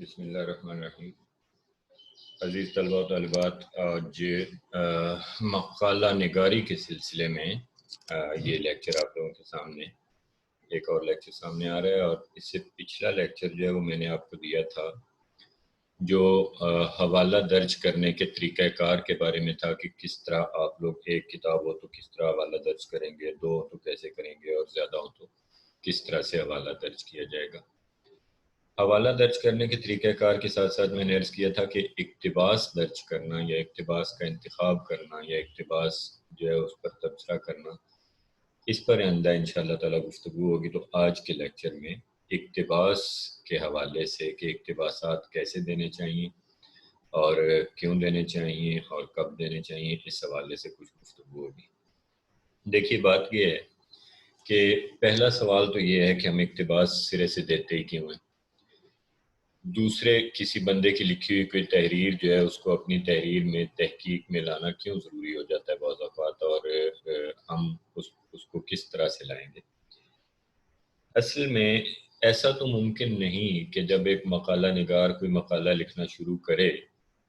بسم اللہ الرحمن الرحیم۔ عزیز طلبہ و طالبات، آج مقالہ نگاری کے سلسلے میں یہ لیکچر آپ لوگوں کے سامنے ایک اور لیکچر سامنے آ رہا ہے، اور اس سے پچھلا لیکچر جو ہے وہ میں نے آپ کو دیا تھا جو حوالہ درج کرنے کے طریقہ کار کے بارے میں تھا کہ کس طرح آپ لوگ ایک کتاب ہو تو کس طرح حوالہ درج کریں گے، دو ہو تو کیسے کریں گے، اور زیادہ ہو تو کس طرح سے حوالہ درج کیا جائے گا۔ حوالہ درج کرنے کے طریقہ کار کے ساتھ ساتھ میں نے عرض کیا تھا کہ اقتباس درج کرنا یا اقتباس کا انتخاب کرنا یا اقتباس جو ہے اس پر تبصرہ کرنا، اس پر آئندہ انشاءاللہ تعالی گفتگو ہوگی۔ تو آج کے لیکچر میں اقتباس کے حوالے سے کہ اقتباسات کیسے دینے چاہیے اور کیوں دینے چاہیے اور کب دینے چاہیے، اس حوالے سے کچھ گفتگو ہوگی۔ دیکھیے، بات یہ ہے کہ پہلا سوال تو یہ ہے کہ ہم اقتباس سرے سے دیتے ہی کیوں ہیں؟ دوسرے کسی بندے کی لکھی ہوئی کوئی تحریر جو ہے اس کو اپنی تحریر میں تحقیق میں لانا کیوں ضروری ہو جاتا ہے بعض اوقات، اور ہم اس کو کس طرح سے لائیں گے؟ اصل میں ایسا تو ممکن نہیں کہ جب ایک مقالہ نگار کوئی مقالہ لکھنا شروع کرے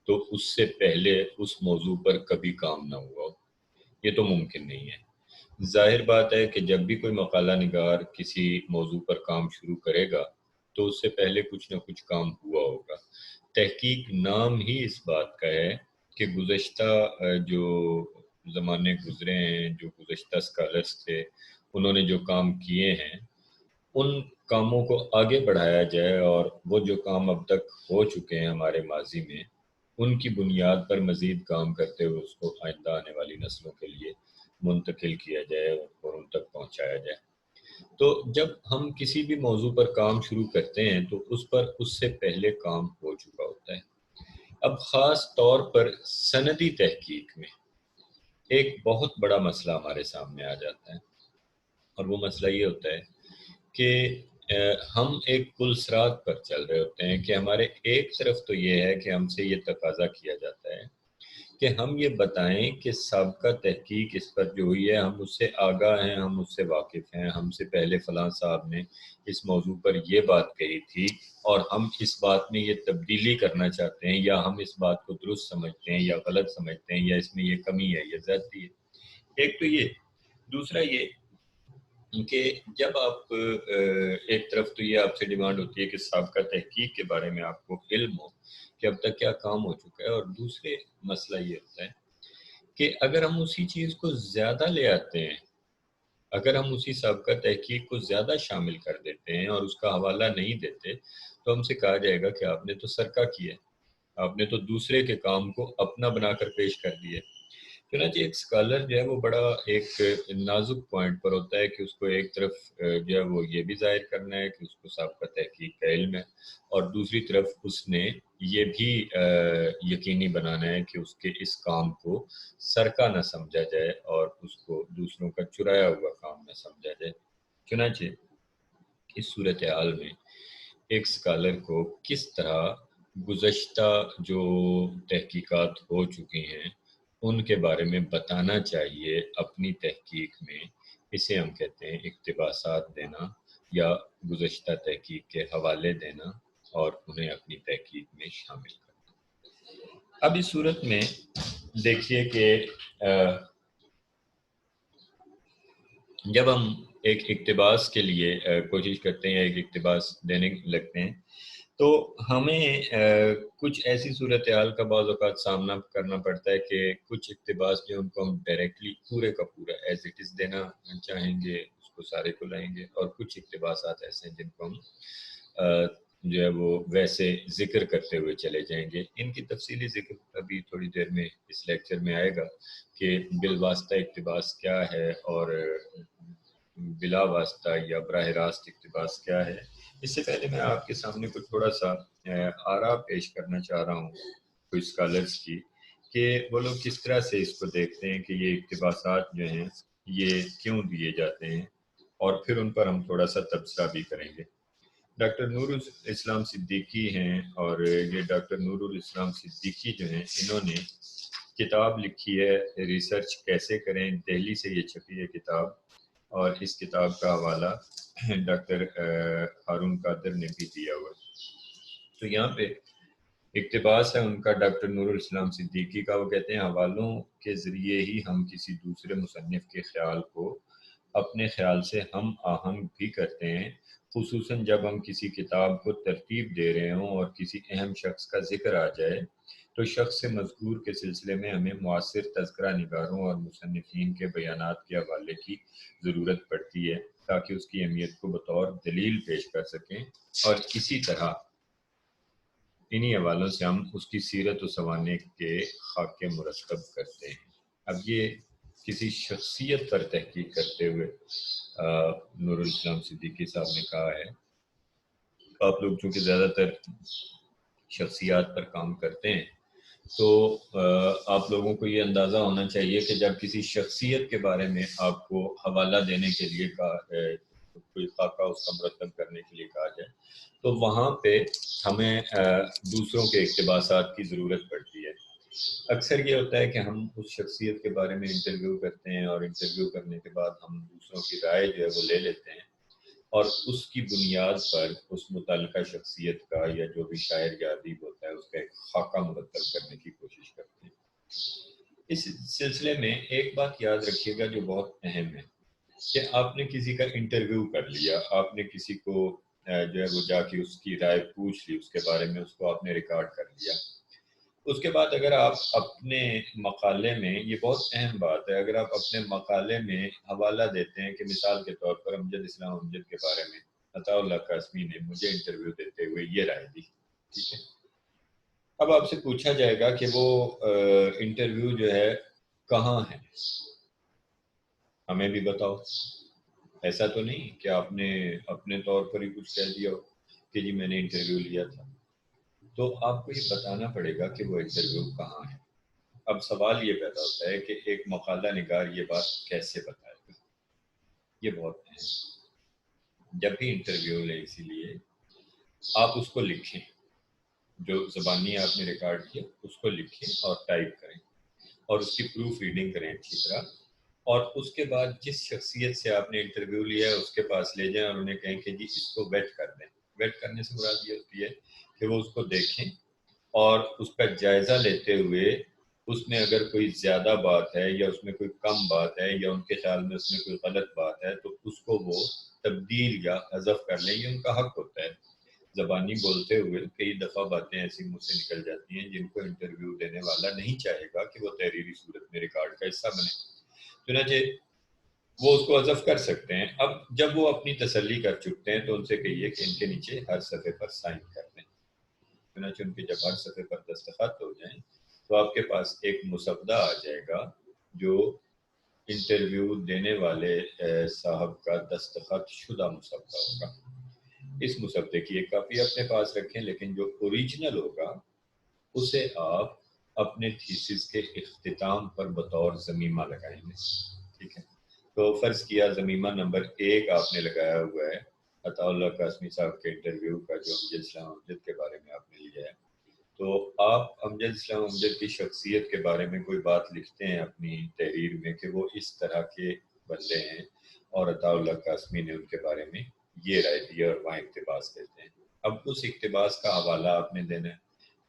تو اس سے پہلے اس موضوع پر کبھی کام نہ ہوا ہو۔ یہ تو ممکن نہیں ہے۔ ظاہر بات ہے کہ جب بھی کوئی مقالہ نگار کسی موضوع پر کام شروع کرے گا تو اس سے پہلے کچھ نہ کچھ کام ہوا ہوگا۔ تحقیق نام ہی اس بات کا ہے کہ گزشتہ جو زمانے گزرے ہیں، جو گزشتہ اسکالرس تھے، انہوں نے جو کام کیے ہیں ان کاموں کو آگے بڑھایا جائے، اور وہ جو کام اب تک ہو چکے ہیں ہمارے ماضی میں ان کی بنیاد پر مزید کام کرتے ہوئے اس کو آئندہ آنے والی نسلوں کے لیے منتقل کیا جائے اور ان تک پہنچایا جائے۔ تو جب ہم کسی بھی موضوع پر کام شروع کرتے ہیں تو اس پر اس سے پہلے کام ہو چکا ہوتا ہے۔ اب خاص طور پر سندی تحقیق میں ایک بہت بڑا مسئلہ ہمارے سامنے آ جاتا ہے، اور وہ مسئلہ یہ ہوتا ہے کہ ہم ایک پلسرات پر چل رہے ہوتے ہیں کہ ہمارے ایک طرف تو یہ ہے کہ ہم سے یہ تقاضا کیا جاتا ہے کہ ہم یہ بتائیں کہ سابقہ تحقیق اس پر جو ہوئی ہے ہم اس سے آگاہ ہیں، ہم اس سے واقف ہیں، ہم سے پہلے فلاں صاحب نے اس موضوع پر یہ بات کہی تھی اور ہم اس بات میں یہ تبدیلی کرنا چاہتے ہیں، یا ہم اس بات کو درست سمجھتے ہیں یا غلط سمجھتے ہیں، یا اس میں یہ کمی ہے یا زیادتی ہے۔ ایک تو یہ، دوسرا یہ کہ جب آپ ایک طرف تو یہ آپ سے ڈیمانڈ ہوتی ہے کہ سابقہ تحقیق کے بارے میں آپ کو علم ہو کہ اب تک کیا کام ہو چکا ہے، اور دوسرے مسئلہ یہ ہوتا ہے کہ اگر ہم اسی چیز کو زیادہ لے آتے ہیں، اگر ہم اسی سابقہ تحقیق کو زیادہ شامل کر دیتے ہیں اور اس کا حوالہ نہیں دیتے تو ہم سے کہا جائے گا کہ آپ نے تو سرقہ کیا ہے، آپ نے تو دوسرے کے کام کو اپنا بنا کر پیش کر دیا۔ چنانچہ ایک اسکالر جو ہے وہ بڑا ایک نازک پوائنٹ پر ہوتا ہے کہ اس کو ایک طرف جو ہے وہ یہ بھی ظاہر کرنا ہے کہ اس کو سابقہ تحقیق کا علم ہے، اور دوسری طرف اس نے یہ بھی یقینی بنانا ہے کہ اس کے اس کام کو سرقہ نہ سمجھا جائے اور اس کو دوسروں کا چرایا ہوا کام نہ سمجھا جائے۔ چنانچہ اس صورتحال میں ایک اسکالر کو کس طرح گزشتہ جو تحقیقات ہو چکی ہیں ان کے بارے میں بتانا چاہیے اپنی تحقیق میں، اسے ہم کہتے ہیں اقتباسات دینا یا گزشتہ تحقیق کے حوالے دینا اور انہیں اپنی تحقیق میں شامل کرنا۔ اب اس صورت میں دیکھیے کہ جب ہم ایک اقتباس کے لیے کوشش کرتے ہیں، ایک اقتباس دینے لگتے ہیں، تو ہمیں کچھ ایسی صورتحال کا بعض اوقات سامنا کرنا پڑتا ہے کہ کچھ اقتباس جو ان کو ہم ڈائریکٹلی پورے کا پورا ایز اٹ از دینا چاہیں گے، اس کو سارے کو لائیں گے، اور کچھ اقتباسات ایسے ہیں جن کو ہم جو ہے وہ ویسے ذکر کرتے ہوئے چلے جائیں گے۔ ان کی تفصیلی ذکر ابھی تھوڑی دیر میں اس لیکچر میں آئے گا کہ بالواسطہ اقتباس کیا ہے اور بلا واسطہ یا براہ راست اقتباس کیا ہے۔ اس سے پہلے میں آپ کے سامنے کچھ تھوڑا سا آراء پیش کرنا چاہ رہا ہوں کچھ اسکالرس کی، کہ وہ لوگ کس طرح سے اس کو دیکھتے ہیں کہ یہ اقتباسات جو ہیں یہ کیوں دیے جاتے ہیں، اور پھر ان پر ہم تھوڑا سا تبصرہ بھی کریں گے۔ ڈاکٹر نور الاسلام صدیقی ہیں، اور یہ ڈاکٹر نور الاسلام صدیقی جو ہیں انہوں نے کتاب لکھی ہے ریسرچ کیسے کریں، دہلی سے یہ چھپی ہے کتاب، اور اس کتاب کا حوالہ ڈاکٹر ہارون قادر نے بھی دیا ہوا ہے۔ تو یہاں پہ اقتباس ہے ان کا ڈاکٹر نور الاسلام صدیقی کا. وہ کہتے ہیں حوالوں کے ذریعے ہی ہم کسی دوسرے مصنف کے خیال کو اپنے خیال سے ہم آہنگ بھی کرتے ہیں، خصوصاً جب ہم کسی کتاب کو ترتیب دے رہے ہوں اور کسی اہم شخص کا ذکر آ جائے تو شخص سے مذکور کے سلسلے میں ہمیں معاصر تذکرہ نگاروں اور مصنفین کے بیانات کے حوالے کی ضرورت پڑتی ہے تاکہ اس کی اہمیت کو بطور دلیل پیش کر سکیں، اور اسی طرح انہی حوالوں سے ہم اس کی سیرت و سوانح کے خاکے مرتب کرتے ہیں. اب یہ کسی شخصیت پر تحقیق کرتے ہوئے نور الاسلام صدیقی صاحب نے کہا ہے. آپ لوگ چونکہ زیادہ تر شخصیات پر کام کرتے ہیں تو آپ لوگوں کو یہ اندازہ ہونا چاہیے کہ جب کسی شخصیت کے بارے میں آپ کو حوالہ دینے کے لیے کوئی خاکہ اس کا مرتب کرنے کے لیے کہا جائے تو وہاں پہ ہمیں دوسروں کے اقتباسات کی ضرورت پڑتی ہے. اکثر یہ ہوتا ہے کہ ہم اس شخصیت کے بارے میں انٹرویو کرتے ہیں اور انٹرویو کرنے کے بعد ہم دوسروں کی رائے جو ہے وہ لے لیتے ہیں اور اس کی بنیاد پر اس متعلقہ شخصیت کا یا جو بھی شاعر یا ادیب ہوتا ہے اس کا ایک خاکہ مرتب کرنے کی کوشش کرتے ہیں. اس سلسلے میں ایک بات یاد رکھیے گا جو بہت اہم ہے کہ آپ نے کسی کا انٹرویو کر لیا، آپ نے کسی کو جو ہے وہ جا کے اس کی رائے پوچھ لی، اس کے بارے میں اس کو آپ نے ریکارڈ کر لیا. اس کے بعد اگر آپ اپنے مقالے میں، یہ بہت اہم بات ہے، اگر آپ اپنے مقالے میں حوالہ دیتے ہیں کہ مثال کے طور پر امجد اسلام امجد کے بارے میں عطاء اللہ قاسمی نے مجھے انٹرویو دیتے ہوئے یہ رائے دی، ٹھیک ہے، اب آپ سے پوچھا جائے گا کہ وہ انٹرویو جو ہے کہاں ہے، ہمیں بھی بتاؤ. ایسا تو نہیں کہ آپ نے اپنے طور پر ہی کچھ کہہ دیا ہو کہ جی میں نے انٹرویو لیا تھا. تو آپ کو یہ بتانا پڑے گا کہ وہ انٹرویو کہاں ہے. اب سوال یہ پیدا ہوتا ہے کہ ایک مقالہ نگار یہ بات کیسے بتائے گا. یہ بہت اہم، جب بھی انٹرویو لیں اسی لیے آپ اس کو لکھیں، جو زبانی آپ نے ریکارڈ کیا اس کو لکھیں اور ٹائپ کریں اور اس کی پروف ریڈنگ کریں اچھی طرح، اور اس کے بعد جس شخصیت سے آپ نے انٹرویو لیا ہے اس کے پاس لے جائیں اور انہیں کہیں کہ جی اس کو ویٹ کر دیں. ویٹ کرنے سے مراد یہ ہوتی ہے کہ وہ اس کو دیکھیں اور اس کا جائزہ لیتے ہوئے اس میں اگر کوئی زیادہ بات ہے یا اس میں کوئی کم بات ہے یا ان کے خیال میں اس میں کوئی غلط بات ہے تو اس کو وہ تبدیل یا حذف کر لیں. یہ ان کا حق ہوتا ہے. زبانی بولتے ہوئے کئی دفعہ باتیں ایسی مجھ سے نکل جاتی ہیں جن کو انٹرویو دینے والا نہیں چاہے گا کہ وہ تحریری صورت میں ریکارڈ کا حصہ بنے، چنانچہ وہ اس کو حذف کر سکتے ہیں. اب جب وہ اپنی تسلی کر چکتے ہیں تو ان سے کہیے کہ ان کے نیچے ہر صفحے پر سائن کر دیں. چنانچہ ان کے جب ہر صفحے پر دستخط ہو جائیں تو آپ کے پاس ایک مسودہ آ جائے گا جو انٹرویو دینے والے صاحب کا دستخط شدہ مسودہ ہوگا. اس مسودے کی ایک کاپی اپنے پاس رکھیں، لیکن جو اوریجنل ہوگا اسے آپ اپنے تھیسس کے اختتام پر بطور ضمیمہ لگائیں گے، ٹھیک ہے. تو فرض کیا ضمیمہ نمبر 1 آپ نے لگایا ہوا ہے عطاء اللہ قاسمی صاحب کے انٹرویو کا جو امجد اسلام امجد کے بارے میں آپ نے لیا ہے. تو آپ امجد اسلام امجد کی شخصیت کے بارے میں کوئی بات لکھتے ہیں اپنی تحریر میں کہ وہ اس طرح کے بندے ہیں اور عطاء اللہ قاسمی نے ان کے بارے میں یہ رائے دی اور وہاں اقتباس دیتے ہیں. اب اس اقتباس کا حوالہ آپ نے دینا ہے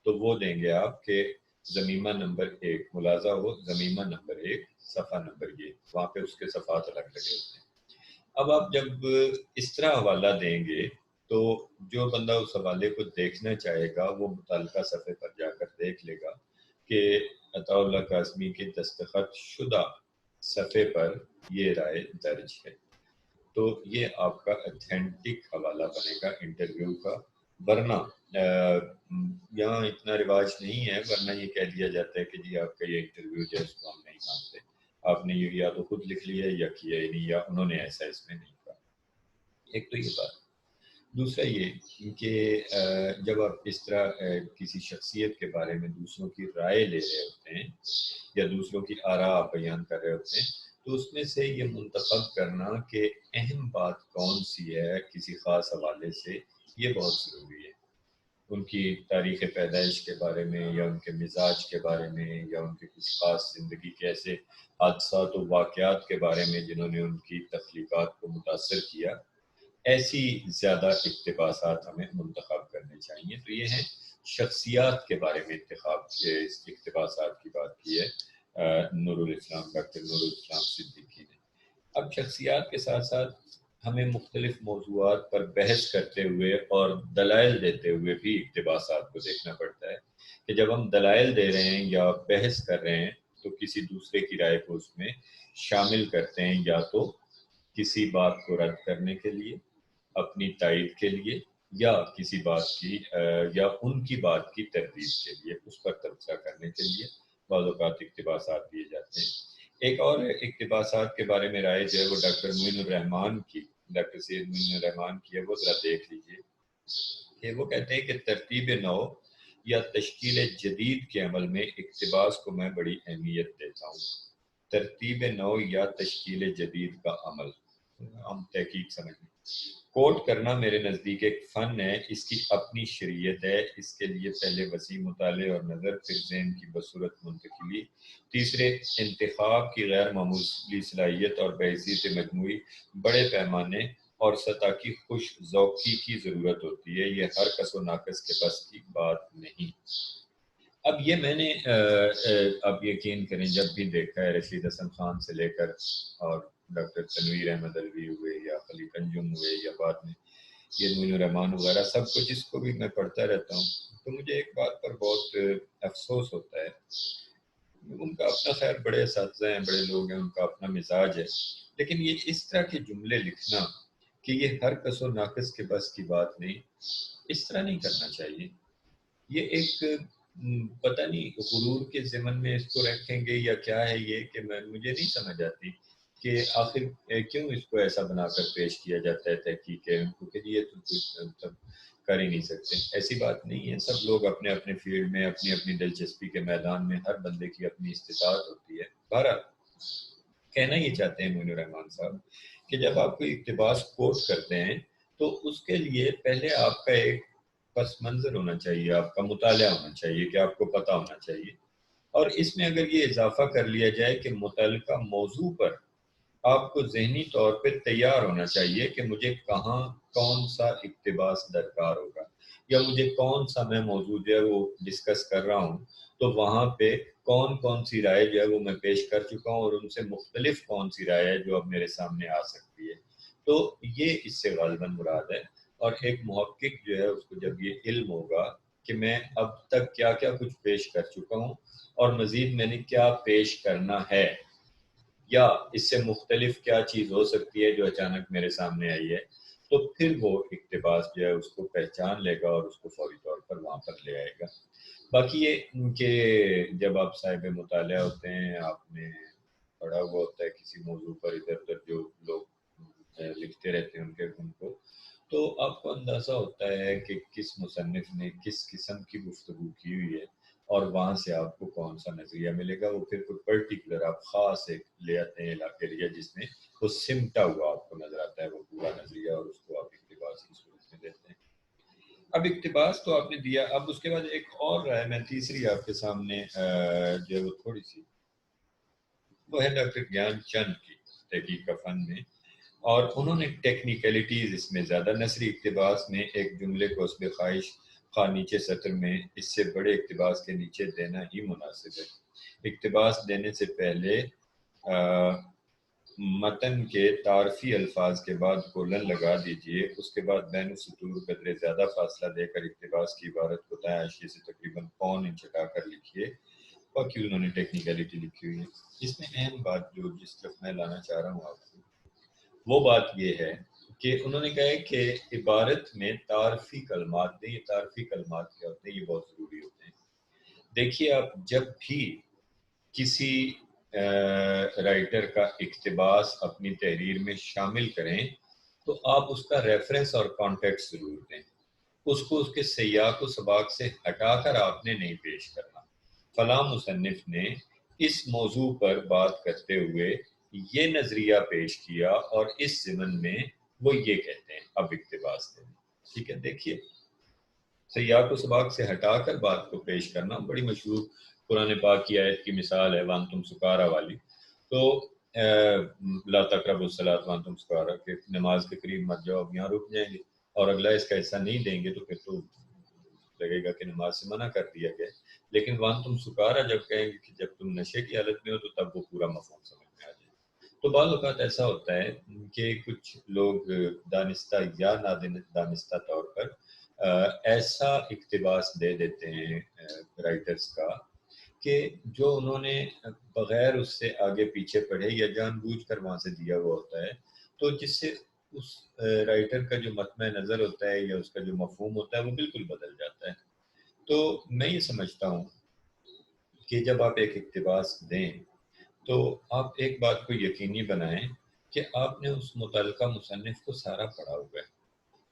تو وہ دیں گے آپ کہ ضمیمہ نمبر 1 ملاحظہ ہو، ضمیمہ نمبر 1 صفحہ نمبر یہ، وہاں پہ اس کے صفحات الگ لگے ہوتے ہیں. اب آپ جب اس طرح حوالہ دیں گے تو جو بندہ اس حوالے کو دیکھنا چاہے گا وہ متعلقہ صفحے پر جا کر دیکھ لے گا کہ عطاء اللہ قاسمی کے دستخط شدہ صفحے پر یہ رائے درج ہے. تو یہ آپ کا اتھینٹک حوالہ بنے گا انٹرویو کا. ورنہ یہاں اتنا رواج نہیں ہے، ورنہ یہ کہہ دیا جاتا ہے کہ جی آپ کا یہ انٹرویو جو ہے اس کو ہم نہیں مانتے، آپ نے یہ یا تو خود لکھ لیا یا کیا ہی نہیں، یا انہوں نے ایسا اس میں نہیں کہا. ایک تو یہ بات. دوسرا یہ کہ جب آپ اس طرح کسی شخصیت کے بارے میں دوسروں کی رائے لے رہے ہوتے ہیں یا دوسروں کی آراء بیان کر رہے ہوتے ہیں تو اس میں سے یہ منتخب کرنا کہ اہم بات کون سی ہے کسی خاص حوالے سے، یہ بہت ضروری ہے. ان کی تاریخ پیدائش کے بارے میں یا ان کے مزاج کے بارے میں یا ان کے کچھ خاص زندگی کے ایسے حادثات و واقعات کے بارے میں جنہوں نے ان کی تخلیقات کو متاثر کیا، ایسی زیادہ اقتباسات ہمیں منتخب کرنے چاہیے. تو یہ ہیں شخصیات کے بارے میں انتخاب کے اقتباسات کی بات کی ہے ڈاکٹر نور الاسلام صدیقی نے. اب شخصیات کے ساتھ ساتھ ہمیں مختلف موضوعات پر بحث کرتے ہوئے اور دلائل دیتے ہوئے بھی اقتباسات کو دیکھنا پڑتا ہے کہ جب ہم دلائل دے رہے ہیں یا بحث کر رہے ہیں تو کسی دوسرے کی رائے کو اس میں شامل کرتے ہیں، یا تو کسی بات کو رد کرنے کے لیے، اپنی تائید کے لیے، یا کسی بات کی یا ان کی بات کی تردید کے لیے، اس پر تبصرہ کرنے کے لیے بعض اوقات اقتباسات دیے جاتے ہیں. ایک اور اقتباسات کے بارے میں رائے جو ہے وہ ڈاکٹر معین الرحمان کی، ڈاکٹر سید معین الرحمان کی ہے، وہ ذرا دیکھ لیجیے کہ وہ کہتے ہیں کہ ترتیب نو یا تشکیل جدید کے عمل میں اقتباس کو میں بڑی اہمیت دیتا ہوں. ترتیب نو یا تشکیل جدید کا عمل، ہم تحقیق سمجھیں. کوٹ کرنا میرے نزدیک ایک فن ہے، اس کی اپنی شریعت ہے. اس کے لیے پہلے وسیع مطالعے اور نظر، پھر ذہن کی بصورت منتقلی، تیسرے انتخاب کی غیر معمولی صلاحیت اور بحیثیت مجموعی بڑے پیمانے اور سطح کی خوش ذوقی کی ضرورت ہوتی ہے. یہ ہر کس و ناقص کے بس کی بات نہیں. اب یہ میں نے اب یقین کریں جب بھی دیکھا ہے رشید حسن خان سے لے کر اور ڈاکٹر تنویر احمد الوی ہوئے یا خلیق انجم ہوئے یا بعد میں یہ معین الرحمان وغیرہ، سب کچھ اس کو بھی میں پڑھتا رہتا ہوں، تو مجھے ایک بات پر بہت افسوس ہوتا ہے. ان کا اپنا خیر بڑے اساتذہ ہیں، بڑے لوگ ہیں، ان کا اپنا مزاج ہے، لیکن یہ اس طرح کے جملے لکھنا کہ یہ ہر کس و ناقص کے بس کی بات نہیں، اس طرح نہیں کرنا چاہیے. یہ ایک پتہ نہیں غرور کے ضمن میں اس کو رکھیں گے یا کیا ہے یہ، کہ مجھے نہیں سمجھ آتی کہ آخر کیوں اس کو ایسا بنا کر پیش کیا جاتا ہے تحقیق ہے ان کو کہ یہ تو کر ہی نہیں سکتے. ایسی بات نہیں ہے. سب لوگ اپنے اپنے فیلڈ میں اپنی اپنی دلچسپی کے میدان میں، ہر بندے کی اپنی استطاعت ہوتی ہے. بہرحال کہنا یہ چاہتے ہیں معین الرحمان صاحب کہ جب آپ کوئی اقتباس کوٹ کرتے ہیں تو اس کے لیے پہلے آپ کا ایک پس منظر ہونا چاہیے، آپ کا مطالعہ ہونا چاہیے کہ آپ کو پتہ ہونا چاہیے. اور اس میں اگر یہ اضافہ کر لیا جائے کہ متعلقہ موضوع پر آپ کو ذہنی طور پہ تیار ہونا چاہیے کہ مجھے کہاں کون سا اقتباس درکار ہوگا، یا مجھے کون سا میں موضوع جو ہے وہ ڈسکس کر رہا ہوں تو وہاں پہ کون کون سی رائے جو ہے وہ میں پیش کر چکا ہوں اور ان سے مختلف کون سی رائے ہے جو اب میرے سامنے آ سکتی ہے. تو یہ اس سے غالباً مراد ہے. اور ایک محقق جو ہے اس کو جب یہ علم ہوگا کہ میں اب تک کیا کیا کچھ پیش کر چکا ہوں اور مزید میں نے کیا پیش کرنا ہے، یا اس سے مختلف کیا چیز ہو سکتی ہے جو اچانک میرے سامنے آئی ہے، تو پھر وہ اقتباس جو ہے اس کو پہچان لے گا اور اس کو فوری طور پر وہاں پر لے آئے گا. باقی یہ کہ جب آپ صاحب مطالعہ ہوتے ہیں، آپ نے پڑھا ہوا ہوتا ہے کسی موضوع پر، ادھر ادھر جو لوگ لکھتے رہتے ہیں ان کو، تو آپ کو اندازہ ہوتا ہے کہ کس مصنف نے کس قسم کی گفتگو کی ہوئی ہے اور وہاں سے آپ کو کون سا نظریہ ملے گا. وہ پھر کوئی پرٹیکولر آپ خاص ایک لے آتے ہیں علاقے لیا جس میں وہ سمٹا ہوا آپ کو نظر آتا ہے وہ پورا نظریہ، اور اس کو آپ اقتباس کی صورت میں دیتے ہیں. اب اقتباس تو آپ نے دیا. اب اس کے بعد ایک اور رائے میں تیسری آپ کے سامنے جو ہے وہ تھوڑی سی، وہ ہے ڈاکٹر گیان چند کی تحقیق کا فن میں، اور انہوں نے ٹیکنیکلٹیز اس میں زیادہ. نثری اقتباس میں ایک جملے کو حسب خواہش خواہ نیچے سطر میں اس سے بڑے اقتباس کے نیچے دینا ہی مناسب ہے. اقتباس دینے سے پہلے متن کے تعارفی الفاظ کے بعد کولن لگا دیجئے، اس کے بعد بین السطور قدرے زیادہ فاصلہ دے کر اقتباس کی عبارت کو دائیں حاشیے سے تقریباً پون انچ ہٹا کر لکھیے. باقی انہوں نے ٹیکنیکلٹی لکھی ہوئی ہے. اس میں اہم بات جس طرف میں لانا چاہ رہا ہوں آپ کو، وہ بات یہ ہے کہ انہوں نے کہا ہے کہ عبارت میں تعارفی کلمات دیں. یہ تعارفی کلمات کیا ہوتے ہیں؟ یہ بہت ضروری ہوتے ہیں. دیکھیے آپ جب بھی کسی رائٹر کا اقتباس اپنی تحریر میں شامل کریں تو آپ اس کا ریفرنس اور کانٹیکسٹ ضرور دیں. اس کو اس کے سیاق و سباق سے ہٹا کر آپ نے نہیں پیش کرنا. فلاں مصنف نے اس موضوع پر بات کرتے ہوئے یہ نظریہ پیش کیا اور اس ضمن میں وہ یہ کہتے ہیں، اب اقتباس دیں. ٹھیک ہے، دیکھیے سیاق و سباق سے ہٹا کر بات کو پیش کرنا بڑی مشہور قرآن پاک کی آیت کی مثال ہے وانتم سکارا والی. تو لا تقربوا الصلاۃ وانتم سکارا، کہ نماز کے قریب مت جاؤ، اب یہاں رک جائیں گے اور اگلا اس کا حصہ نہیں دیں گے تو پھر تو لگے گا کہ نماز سے منع کر دیا گیا، لیکن وہاں تم سکارا جب کہیں گے کہ جب تم نشے کی حالت میں ہو تو تب وہ پورا مفہوم سمجھ میں آ جائے۔ تو بعض اوقات ایسا ہوتا ہے کہ کچھ لوگ دانستہ یا نادانستہ طور پر ایسا اقتباس دے دیتے ہیں رائٹرز کا کہ جو انہوں نے بغیر اس سے آگے پیچھے پڑھے یا جان بوجھ کر وہاں سے دیا ہوا ہوتا ہے، تو جس سے اس رائٹر کا جو مطمع نظر ہوتا ہے یا اس کا جو مفہوم ہوتا ہے وہ بالکل بدل جاتا ہے۔ تو میں یہ سمجھتا ہوں کہ جب آپ ایک اقتباس دیں تو آپ ایک بات کو یقینی بنائیں کہ آپ نے اس متعلقہ مصنف کو سارا پڑھا ہوا ہے۔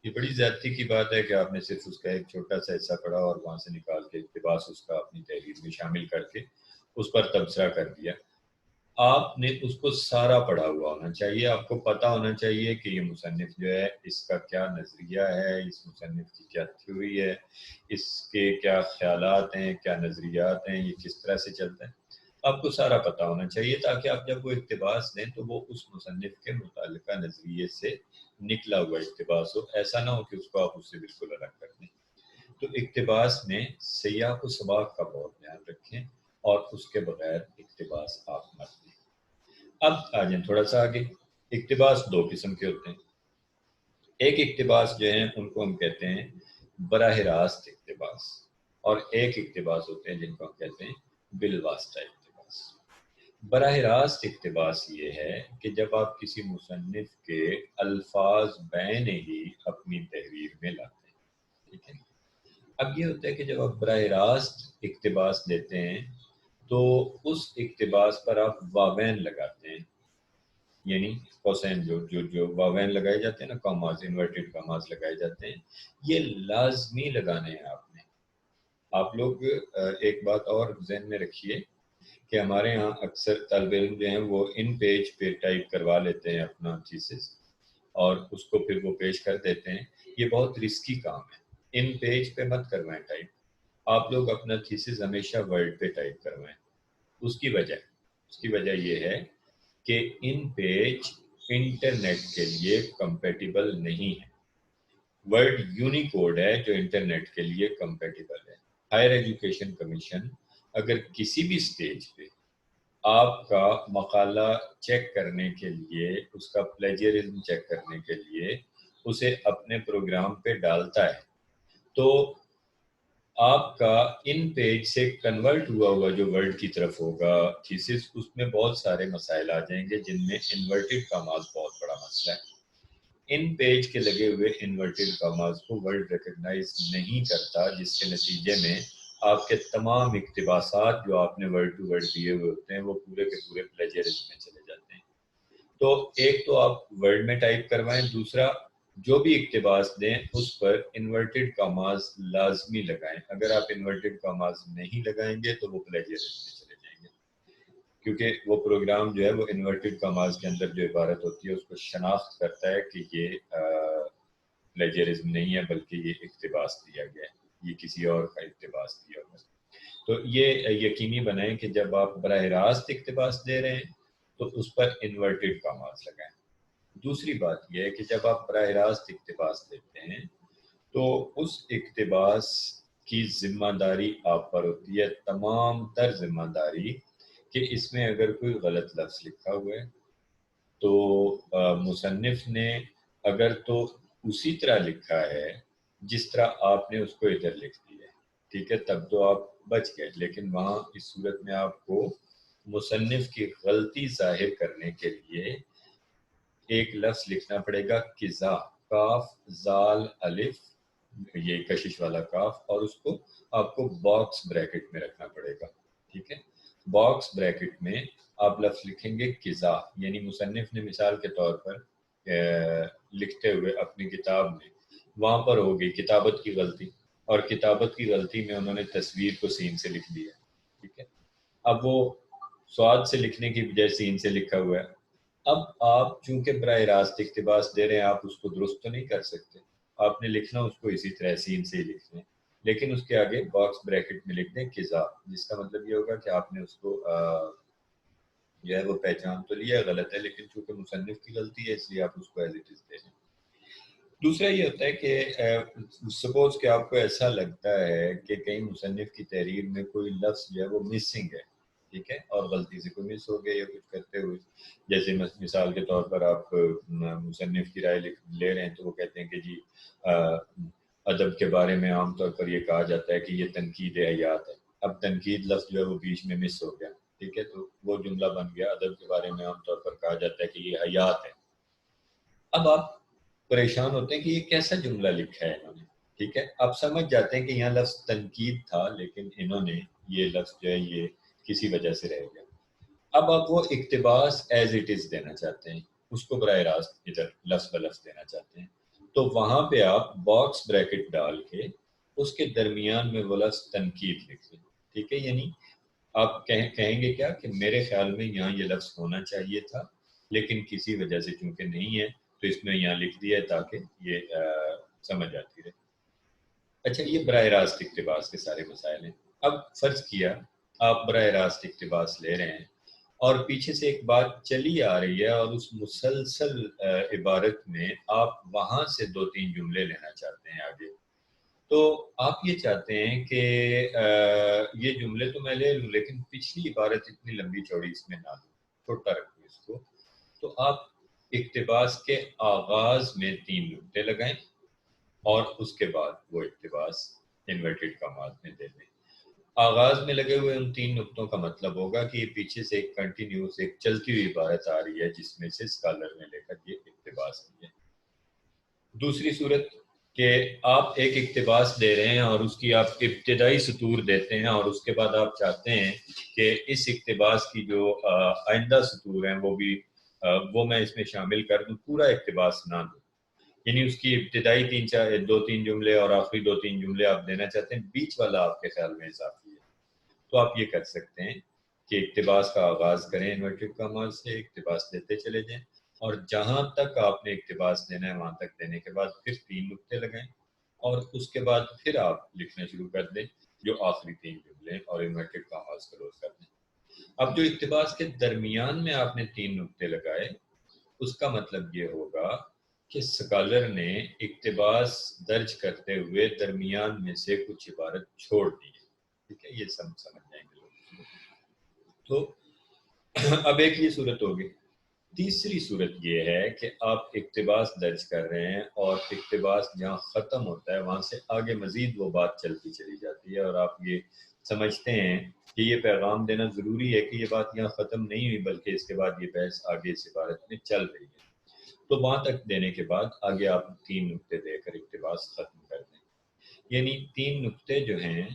یہ بڑی زیادتی کی بات ہے کہ آپ نے صرف اس کا ایک چھوٹا سا حصہ پڑھا اور وہاں سے نکال کے اقتباس اس کا اپنی تحریر میں شامل کر کے اس پر تبصرہ کر دیا۔ آپ نے اس کو سارا پڑھا ہوا ہونا چاہیے، آپ کو پتہ ہونا چاہیے کہ یہ مصنف جو ہے اس کا کیا نظریہ ہے، اس مصنف کی کیا تھیوری ہے، اس کے کیا خیالات ہیں، کیا نظریات ہیں، یہ کس طرح سے چلتا ہے، آپ کو سارا پتہ ہونا چاہیے تاکہ آپ جب وہ اقتباس دیں تو وہ اس مصنف کے متعلقہ نظریے سے نکلا ہوا اقتباس ہو، ایسا نہ ہو کہ اس کو آپ اس سے بالکل الگ کر دیں۔ تو اقتباس میں سیاق و سباق کا بہت دھیان رکھیں اور اس کے بغیر اقتباس آپ مت دیں۔ اب آ جائیں تھوڑا سا آگے۔ اقتباس دو قسم کے ہوتے ہیں۔ ایک اقتباس جو ہیں ان کو ہم کہتے ہیں براہ راست اقتباس، اور ایک اقتباس ہوتے ہیں جن کو ہم کہتے ہیں بالواسطہ اقتباس۔ براہ راست اقتباس یہ ہے کہ جب آپ کسی مصنف کے الفاظ بین ہی اپنی تحریر میں لاتے ہیں، ٹھیک ہے۔ اب یہ ہوتا ہے کہ جب آپ براہ راست اقتباس دیتے ہیں تو اس اقتباس پر آپ واوین لگاتے ہیں، یعنی کوسین جو واوین لگائے جاتے ہیں نا، کاماز، انورٹڈ کاماز لگائے جاتے ہیں، یہ لازمی لگانے ہیں آپ نے۔ آپ لوگ ایک بات اور ذہن میں رکھیے کہ ہمارے ہاں اکثر طالب علم جو ہیں وہ ان پیج پہ ٹائپ کروا لیتے ہیں اپنا تھیسس اور اس کو پھر وہ پیش کر دیتے ہیں۔ یہ بہت رسکی کام ہے، ان پیج پہ مت کروائیں ٹائپ، آپ لوگ اپنا تھیسس ہمیشہ ورڈ پہ ٹائپ کروائیں۔ اس کی وجہ یہ ہے کہ ان پیج انٹرنیٹ کے لیے کمپیٹیبل نہیں ہے۔ ورڈ یونیکوڈ ہے جو انٹرنیٹ کے لیے کمپیٹیبل ہے۔ ہائر ایجوکیشن کمیشن اگر کسی بھی سٹیج پہ آپ کا مقالہ چیک کرنے کے لیے، اس کا پلیجرزم چیک کرنے کے لیے اسے اپنے پروگرام پہ ڈالتا ہے تو آپ کا ان پیج سے کنورٹ ہوا جو ورڈ کی طرف ہوگا تھیسس، اس میں بہت سارے مسائل آ جائیں گے جن میں انورٹڈ کاماز بہت بڑا مسئلہ ہے۔ ان پیج کے لگے ہوئے انورٹڈ کاماز کو ورڈ ریکگنائز نہیں کرتا، جس کے نتیجے میں آپ کے تمام اقتباسات جو آپ نے ورڈ ٹو ورڈ دیے ہوئے ہوتے ہیں وہ پورے کے پورے پلیجرزم میں چلے جاتے ہیں۔ تو ایک تو آپ ورڈ میں ٹائپ کروائیں، دوسرا جو بھی اقتباس دیں اس پر انورٹڈ کاماز لازمی لگائیں۔ اگر آپ انورٹڈ کاماز نہیں لگائیں گے تو وہ پلیجرزم میں چلے جائیں گے، کیونکہ وہ پروگرام جو ہے وہ انورٹڈ کاماز کے اندر جو عبارت ہوتی ہے اس کو شناخت کرتا ہے کہ یہ پلیجرزم نہیں ہے بلکہ یہ اقتباس دیا گیا ہے، یہ کسی اور کا اقتباس دیا ہوا ہے۔ تو یہ یقینی بنائیں کہ جب آپ براہ راست اقتباس دے رہے ہیں تو اس پر انورٹڈ کاماز لگائیں۔ دوسری بات یہ ہے کہ جب آپ براہ راست اقتباس دیتے ہیں تو اس اقتباس کی ذمہ داری آپ پر ہوتی ہے، تمام تر ذمہ داری، کہ اس میں اگر کوئی غلط لفظ لکھا ہوا ہے تو مصنف نے اگر تو اسی طرح لکھا ہے جس طرح آپ نے اس کو ادھر لکھ دیا ہے، ٹھیک ہے، تب تو آپ بچ گئے، لیکن وہاں اس صورت میں آپ کو مصنف کی غلطی ظاہر کرنے کے لیے ایک لفظ لکھنا پڑے گا، قضا، کاف زال الف، یہ کشش والا کاف، اور اس کو آپ کو باکس بریکٹ میں رکھنا پڑے گا، ٹھیک ہے۔ باکس بریکٹ میں آپ لفظ لکھیں گے قضا، یعنی مصنف نے مثال کے طور پر لکھتے ہوئے اپنی کتاب میں وہاں پر ہوگی کتابت کی غلطی، اور کتابت کی غلطی میں انہوں نے تصویر کو سین سے لکھ دیا، ٹھیک ہے۔ اب وہ سواد سے لکھنے کی بجائے سین سے لکھا ہوا ہے۔ اب آپ چونکہ براہ راست اقتباس دے رہے ہیں، آپ اس کو درست تو نہیں کر سکتے، آپ نے لکھنا اس کو اسی طرح سین سے ہی لکھ لیں، لیکن اس کے آگے باکس بریکٹ میں لکھ دیں قضا، جس کا مطلب یہ ہوگا کہ آپ نے اس کو جو ہے وہ پہچان تو لیا غلط ہے، لیکن چونکہ مصنف کی غلطی ہے اس لیے آپ اس کو ایز اٹ از دے دیں۔ دوسرا یہ ہوتا ہے کہ سپوز کہ آپ کو ایسا لگتا ہے کہ کہیں مصنف کی تحریر میں کوئی لفظ جو ہے وہ مسنگ ہے، ٹھیک ہے، اور غلطی سے کوئی مس ہو گیا یا کچھ کرتے ہوئے، جیسے مثال کے طور پر آپ مصنف کی رائے لے رہے ہیں تو وہ کہتے ہیں کہ جی ادب کے بارے میں عام طور پر یہ کہا جاتا ہے کہ یہ تنقید حیات ہے، اب تنقید لفظ جو ہے وہ بیچ میں مس ہو گیا، ٹھیک ہے، تو وہ جملہ بن گیا ادب کے بارے میں عام طور پر کہا جاتا ہے کہ یہ حیات ہے۔ اب آپ پریشان ہوتے ہیں کہ یہ کیسا جملہ لکھا ہے انہوں نے، ٹھیک ہے، آپ سمجھ جاتے ہیں کہ یہاں لفظ تنقید تھا لیکن انہوں نے یہ لفظ جو ہے یہ کسی وجہ سے رہ گیا۔ اب آپ وہ اقتباس ایز اٹ از دینا چاہتے ہیں، اس کو براہ راست ادھر لفظ بلفظ دینا چاہتے ہیں، تو وہاں پہ آپ باکس بریکٹ ڈال کے اس کے درمیان میں وہ لفظ تنقید لکھ لیں، ٹھیک ہے، یعنی آپ کہیں گے کیا کہ میرے خیال میں یہاں یہ لفظ ہونا چاہیے تھا لیکن کسی وجہ سے چونکہ نہیں ہے تو اس میں یہاں لکھ دیا ہے تاکہ یہ سمجھ آتی رہے۔ اچھا، یہ براہ راست اقتباس کے سارے مسائل ہیں۔ اب فرض کیا آپ براہ راست اقتباس لے رہے ہیں اور پیچھے سے ایک بات چلی آ رہی ہے اور اس مسلسل عبارت میں آپ وہاں سے 2-3 جملے لینا چاہتے ہیں آگے، تو آپ یہ چاہتے ہیں کہ یہ جملے تو میں لے لوں لیکن پچھلی عبارت اتنی لمبی چوڑی اس میں نہ لوں، چھوٹا رکھوں اس کو، تو آپ اقتباس کے آغاز میں 3 نقطے لگائیں اور اس کے بعد وہ اقتباس انورٹڈ کامات میں دے دیں۔ آغاز میں لگے ہوئے ان 3 نقطوں کا مطلب ہوگا کہ یہ پیچھے سے ایک کنٹینیوس ایک چلتی ہوئی عبارت آ رہی ہے جس میں سے اسکالر نے لے کر یہ اقتباس کی ہے۔ دوسری صورت کہ آپ ایک اقتباس دے رہے ہیں اور اس کی آپ ابتدائی سطور دیتے ہیں اور اس کے بعد آپ چاہتے ہیں کہ اس اقتباس کی جو آئندہ سطور ہیں وہ بھی وہ میں اس میں شامل کر دوں، پورا اقتباس نہ دوں، یعنی اس کی ابتدائی 2-3 جملے اور آخری 2-3 جملے آپ دینا چاہتے ہیں، بیچ والا آپ کے خیال میں اضافی ہے، تو آپ یہ کر سکتے ہیں کہ اقتباس کا آغاز کریں انورٹڈ کاماز سے، اقتباس دیتے چلے جائیں اور جہاں تک آپ نے اقتباس دینا ہے وہاں تک دینے کے بعد پھر 3 نقطے لگائیں اور اس کے بعد پھر آپ لکھنا شروع کر دیں جو آخری 3 جملے اور انورٹڈ کاماز کلوز کر دیں۔ اب جو اقتباس کے درمیان میں آپ نے 3 نقطے لگائے اس کا مطلب یہ ہوگا کہ سکالر نے اقتباس درج کرتے ہوئے درمیان میں سے کچھ عبارت چھوڑ دی ہے، ٹھیک ہے، یہ سمجھ جائیں گے لوگ۔ تو اب ایک یہ صورت ہوگی۔ تیسری صورت یہ ہے کہ آپ اقتباس درج کر رہے ہیں اور اقتباس جہاں ختم ہوتا ہے وہاں سے آگے مزید وہ بات چلتی چلی جاتی ہے اور آپ یہ سمجھتے ہیں کہ یہ پیغام دینا ضروری ہے کہ یہ بات یہاں ختم نہیں ہوئی بلکہ اس کے بعد یہ بحث آگے اس عبارت میں چل رہی ہے، تو وہاں تک دینے کے بعد آگے آپ 3 نقطے دے کر اقتباس ختم کر دیں، یعنی 3 نقطے جو ہیں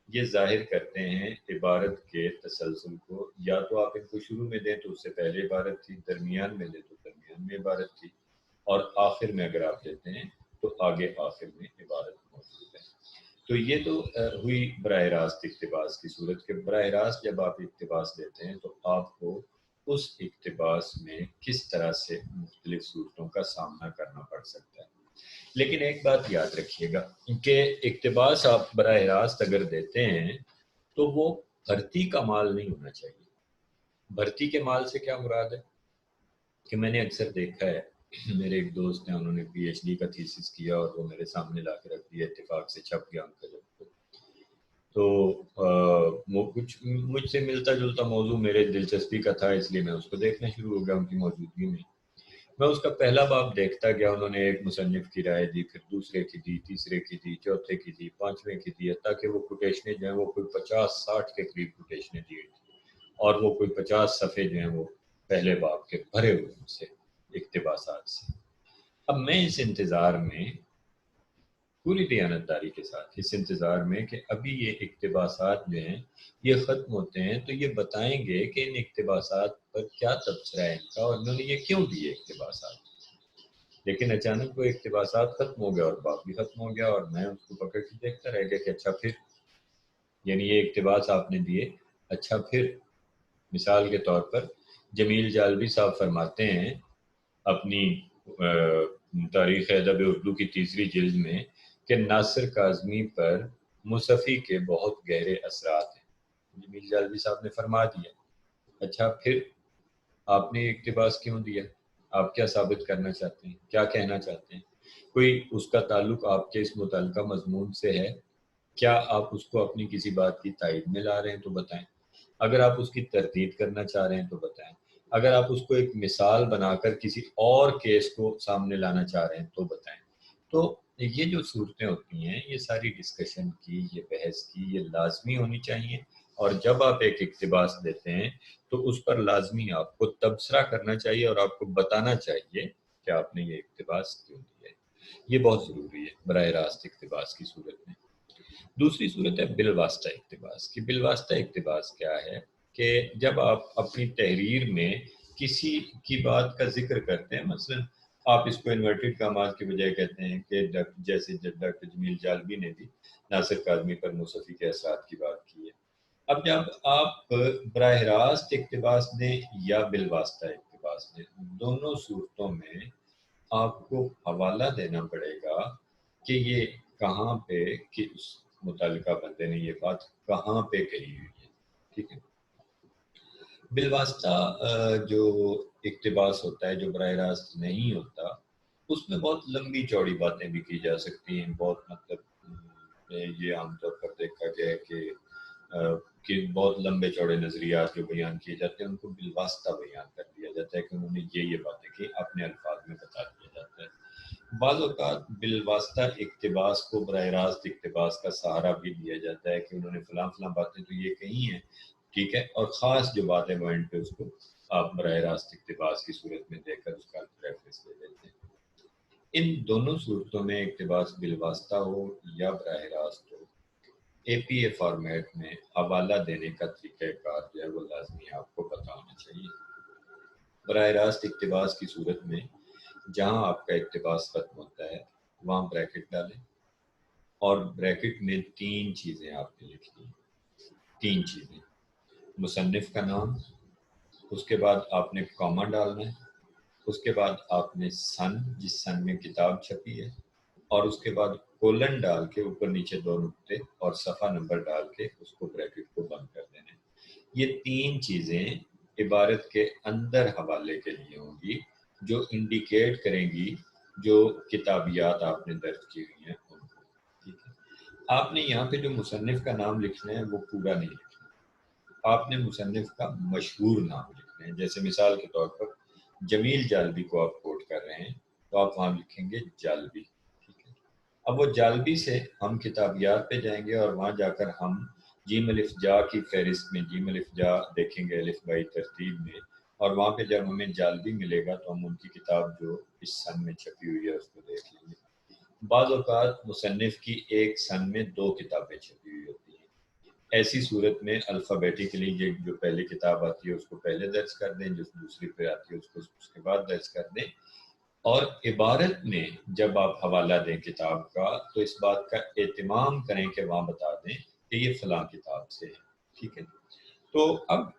یہ ظاہر کرتے ہیں عبارت کے تسلسل کو، یا تو آپ ان کو شروع میں دیں تو اس سے پہلے عبارت تھی، درمیان میں دیں تو درمیان میں عبارت تھی، اور آخر میں اگر آپ دیتے ہیں تو آگے آخر میں عبارت موجود ہے۔ تو یہ تو ہوئی براہ راست اقتباس کی صورت کہ براہ راست جب آپ اقتباس دیتے ہیں تو آپ کو اس اقتباس میں کس طرح سے مختلف صورتوں کا سامنا کرنا پڑ سکتا ہے۔ لیکن ایک بات یاد رکھیے گا کہ اقتباس آپ براہ راست اگر دیتے ہیں تو وہ بھرتی کا مال نہیں ہونا چاہیے۔ بھرتی کے مال سے کیا مراد ہے کہ میں نے اکثر دیکھا ہے، میرے ایک دوست ہیں انہوں نے پی ایچ ڈی کا تھیسس کیا اور وہ میرے سامنے لا کے رکھ دیا، اتفاق سے چھپ گیا ان کا جب تو وہ کچھ مجھ سے ملتا جلتا موضوع میرے دلچسپی کا تھا اس لیے میں اس کو دیکھنا شروع ہو گیا ان کی موجودگی میں۔ میں اس کا پہلا باب دیکھتا گیا، انہوں نے ایک مصنف کی رائے دی، پھر دوسرے کی دی، تیسرے کی دی، چوتھے کی دی، پانچویں کی دی، تاکہ وہ کوٹیشنیں جو ہیں وہ کوئی 50-60 کے قریب کوٹیشنیں دی تھی اور وہ کوئی 50 صفحے جو ہیں وہ پہلے باب کے بھرے ہوئے ان سے اقتباسات سے۔ اب میں اس انتظار میں پوری دیانتداری کے ساتھ اس انتظار میں کہ ابھی یہ اقتباسات جو ہیں یہ ختم ہوتے ہیں تو یہ بتائیں گے کہ ان اقتباسات پر کیا تبصرہ ہے ان کا اور انہوں نے یہ کیوں دیے اقتباسات، لیکن اچانک وہ اقتباسات ختم ہو گیا اور باب بھی ختم ہو گیا اور میں اس کو پکڑ کے دیکھتا رہ گیا کہ اچھا پھر، یعنی یہ اقتباس آپ نے دیے، اچھا پھر۔ مثال کے طور پر جمیل جالبی صاحب فرماتے ہیں اپنی تاریخ ادب اردو کی 3 جلد میں کہ ناصر کاظمی پر مصفی کے بہت گہرے اثرات ہیں، جمیل جالبی صاحب نے فرما دیا، اچھا پھر آپ نے اقتباس کیوں دیا، آپ کیا ثابت کرنا چاہتے ہیں، کیا کہنا چاہتے ہیں؟ کوئی اس کا تعلق آپ کے اس متعلقہ مضمون سے ہے؟ کیا آپ اس کو اپنی کسی بات کی تائید میں لا رہے ہیں تو بتائیں. اگر آپ اس کی تردید کرنا چاہ رہے ہیں تو بتائیں. اگر آپ اس کو ایک مثال بنا کر کسی اور کیس کو سامنے لانا چاہ رہے ہیں تو بتائیں. تو یہ جو صورتیں ہوتی ہیں یہ ساری ڈسکشن کی، یہ بحث کی، یہ لازمی ہونی چاہیے. اور جب آپ ایک اقتباس دیتے ہیں تو اس پر لازمی آپ کو تبصرہ کرنا چاہیے اور آپ کو بتانا چاہیے کہ آپ نے یہ اقتباس کیوں دیا ہے. یہ بہت ضروری ہے براہ راست اقتباس کی صورت میں. دوسری صورت ہے بالواسطہ اقتباس کی. بالواسطہ اقتباس کیا ہے کہ جب آپ اپنی تحریر میں کسی کی بات کا ذکر کرتے ہیں، مثلا آپ اس کو انورٹڈ کامات کے بجائے کہتے ہیں کہ جیسے ڈاکٹر جمیل جالبی نے بھی ناصر کاظمی پر موسفی کے اثرات کی بات کی ہے. اب جب آپ براہ راست اقتباس دیں یا بالواسطہ اقتباس دیں، دونوں صورتوں میں آپ کو حوالہ دینا پڑے گا کہ یہ کہاں پہ کہ اس متعلقہ بندے نے یہ بات کہاں پہ کہی ہوئی ہے. ٹھیک ہے. بالواسطہ جو اقتباس ہوتا ہے، جو براہ راست نہیں ہوتا، اس میں بہت لمبی چوڑی باتیں بھی کی جا سکتی ہیں. بہت مطلب یہ عام طور پر دیکھا گیا ہے کہ بہت لمبے چوڑے نظریات جو بیان کیے جاتے ہیں ان کو بالواسطہ بیان کر دیا جاتا ہے کہ انہوں نے یہ باتیں کی، اپنے الفاظ میں بتا دیا جاتا ہے. بعض اوقات بالواسطہ اقتباس کو براہ راست اقتباس کا سہارا بھی دیا جاتا ہے کہ انہوں نے فلاں فلاں باتیں تو یہ کہی ہیں، ٹھیک ہے، اور خاص جو باتیں وہ اینڈ پہ اس کو آپ براہ راست اقتباس کی صورت میں دے کر اس کا ریفرنس دے دیتے ہیں. ان دونوں صورتوں میں اقتباس بالواسطہ ہو یا براہ راست ہو، اے پی اے فارمیٹ میں حوالہ دینے کا طریقہ کار جو ہے وہ لازمی آپ کو پتہ ہونا چاہیے. براہ راست اقتباس کی صورت میں جہاں آپ کا اقتباس ختم ہوتا ہے وہاں بریکٹ ڈالیں، اور بریکٹ میں 3 چیزیں آپ نے لکھنی ہیں. 3 چیزیں: مصنف کا نام، اس کے بعد آپ نے کاما ڈالنا ہے، اس کے بعد آپ نے سن جس سن میں کتاب چھپی ہے، اور اس کے بعد کولن ڈال کے اوپر نیچے 2 نقطے اور صفحہ نمبر ڈال کے اس کو بریکٹ کو بند کر دینا ہے. یہ 3 چیزیں عبارت کے اندر حوالے کے لیے ہوں گی جو انڈیکیٹ کریں گی جو کتابیات آپ نے درج کی ہوئی ہیں ان کو. ٹھیک ہے. آپ نے یہاں پہ جو مصنف کا نام لکھنا ہے وہ پورا نہیں لکھنا. آپ نے مصنف کا مشہور نام لکھنا ہے. جیسے مثال کے طور پر جمیل جالبی کو آپ کوٹ کر رہے ہیں تو آپ وہاں لکھیں گے جالبی. ٹھیک ہے. اب وہ جالبی سے ہم کتابیات پہ جائیں گے اور وہاں جا کر ہم جیم الف جا کی فہرست میں جیم الف جا دیکھیں گے الف بائی ترتیب میں، اور وہاں پہ جب ہمیں جالبی ملے گا تو ہم ان کی کتاب جو اس سن میں چھپی ہوئی ہے اس کو دیکھ لیں گے. بعض اوقات مصنف کی ایک سن میں 2 کتابیں چھپی ہوئی ہوتی ہیں. ایسی صورت میں الفابیٹیکلی جو پہلی کتاب آتی ہے اس کو پہلے درج کر دیں، جو دوسری پہ آتی ہے اس کو اس کے بعد درج کر دیں. اور عبارت میں جب آپ حوالہ دیں کتاب کا تو اس بات کا اہتمام کریں کہ وہاں بتا دیں کہ یہ فلاں کتاب سے ہے. ٹھیک ہے. تو اب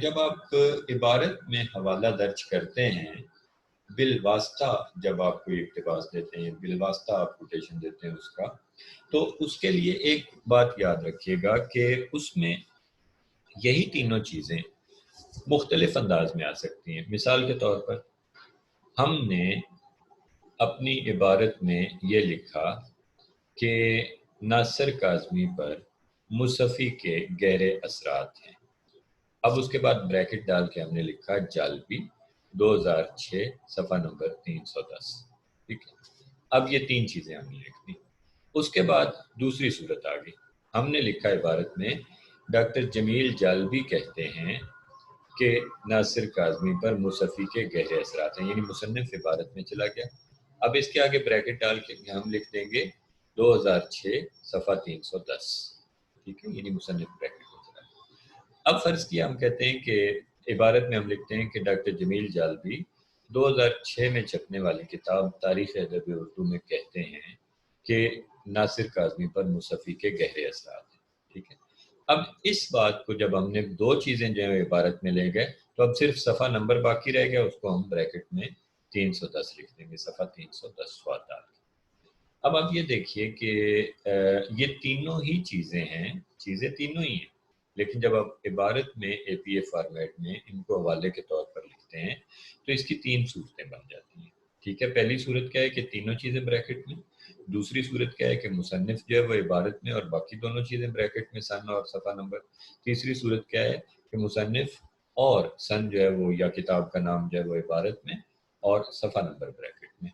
جب آپ عبارت میں حوالہ درج کرتے ہیں، بالواسطہ جب آپ کو اقتباس دیتے ہیں، بالواسطہ آپ کوٹیشن دیتے ہیں اس کا، تو اس کے لیے ایک بات یاد رکھیے گا کہ اس میں یہی تینوں چیزیں مختلف انداز میں آ سکتی ہیں. مثال کے طور پر ہم نے اپنی عبارت میں یہ لکھا کہ ناصر کاظمی پر موسفی کے گہرے اثرات ہیں. اب اس کے بعد بریکٹ ڈال کے ہم نے لکھا جالبی 2006 صفحہ نمبر 310. ٹھیک ہے. اب یہ 3 چیزیں ہم نے لکھ دی. اس کے بعد دوسری صورت آ گئی. ہم نے لکھا عبارت میں ڈاکٹر جمیل جالبی کہتے ہیں کہ ناصر کاظمی پر موسفی کے گہرے اثرات ہیں، یعنی مصنف عبارت میں چلا گیا. اب اس کے آگے بریکٹ ڈال کے ہم لکھ دیں گے 2006 صفحہ 310. ٹھیک ہے. یعنی مصنف بریکٹ میں چلا گیا. اب فرض کیا ہم کہتے ہیں کہ عبارت میں ہم لکھتے ہیں کہ ڈاکٹر جمیل جالبی 2006 میں چھپنے والی کتاب تاریخ ادب اردو میں کہتے ہیں کہ ناصر کاظمی پر موسفی کے گہرے اثرات ہیں. ٹھیک ہے. اب اس بات کو جب ہم نے 2 چیزیں جو ہے عبارت میں لے گئے تو اب صرف صفحہ نمبر باقی رہ گیا، اس کو ہم بریکٹ میں 310 لکھ دیں گے، صفحہ 310 سواد ڈال کے. اب آپ یہ دیکھیے کہ یہ تینوں ہی چیزیں ہیں، چیزیں تینوں ہی ہیں، لیکن جب آپ عبارت میں اے پی اے فارمیٹ میں ان کو حوالے کے طور پر لکھتے ہیں تو اس کی 3 صورتیں بن جاتی ہیں. ٹھیک ہے، پہلی صورت کیا ہے کہ تینوں چیزیں بریکٹ میں، دوسری صورت کیا ہے کہ مصنف جو ہے وہ عبارت میں اور باقی دونوں چیزیں بریکٹ میں، سن اور صفحہ نمبر، تیسری صورت کیا ہے کہ مصنف اور سن جو ہے وہ یا کتاب کا نام جو ہے وہ عبارت میں اور صفحہ نمبر بریکٹ میں.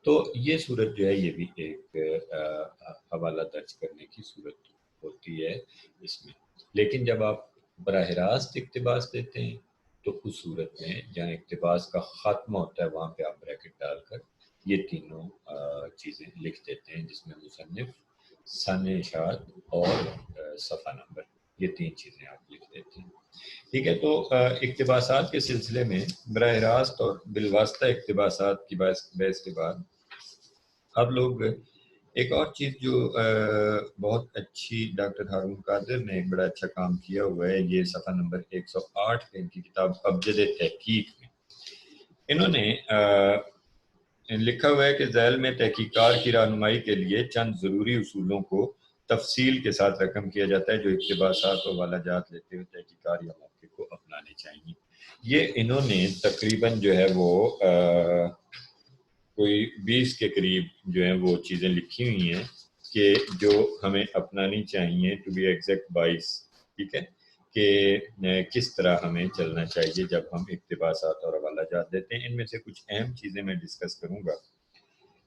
تو یہ صورت جو ہے یہ بھی ایک حوالہ درج کرنے کی صورت ہوتی ہے اس میں. لیکن جب آپ براہ راست اقتباس دیتے ہیں تو اس صورت میں جہاں اقتباس کا خاتمہ ہوتا ہے وہاں پہ آپ بریکٹ ڈال کر یہ تینوں چیزیں لکھ دیتے ہیں، جس میں مصنف، سن اشاعت اور صفحہ نمبر، یہ تین چیزیں آپ لکھ دیتے ہیں. ٹھیک ہے، تو اقتباسات کے سلسلے میں براہ راست اور بالواسطہ اقتباسات کی بحث کے بعد اب لوگ ایک اور چیز جو بہت اچھی ڈاکٹر ہارون قادر نے ایک بڑا اچھا کام کیا ہوا ہے، یہ صفحہ نمبر 108 پہ ان کی کتاب ابجد تحقیق میں انہوں نے لکھا ہوا ہے کہ ذیل میں تحقیقار کی رہنمائی کے لیے چند ضروری اصولوں کو تفصیل کے ساتھ رقم کیا جاتا ہے جو اقتباسات و حوالہ جات لیتے ہوئے تحقیقار یا موقع کو اپنانے چاہیے. یہ انہوں نے تقریباً جو ہے وہ کوئی 20 کے قریب جو ہیں وہ چیزیں لکھی ہوئی ہیں کہ جو ہمیں اپنانی چاہیے، ٹو بی ایگزیکٹ 22. ٹھیک ہے، کہ کس طرح ہمیں چلنا چاہیے جب ہم اقتباسات اور حوالہ جات دیتے ہیں. ان میں سے کچھ اہم چیزیں میں ڈسکس کروں گا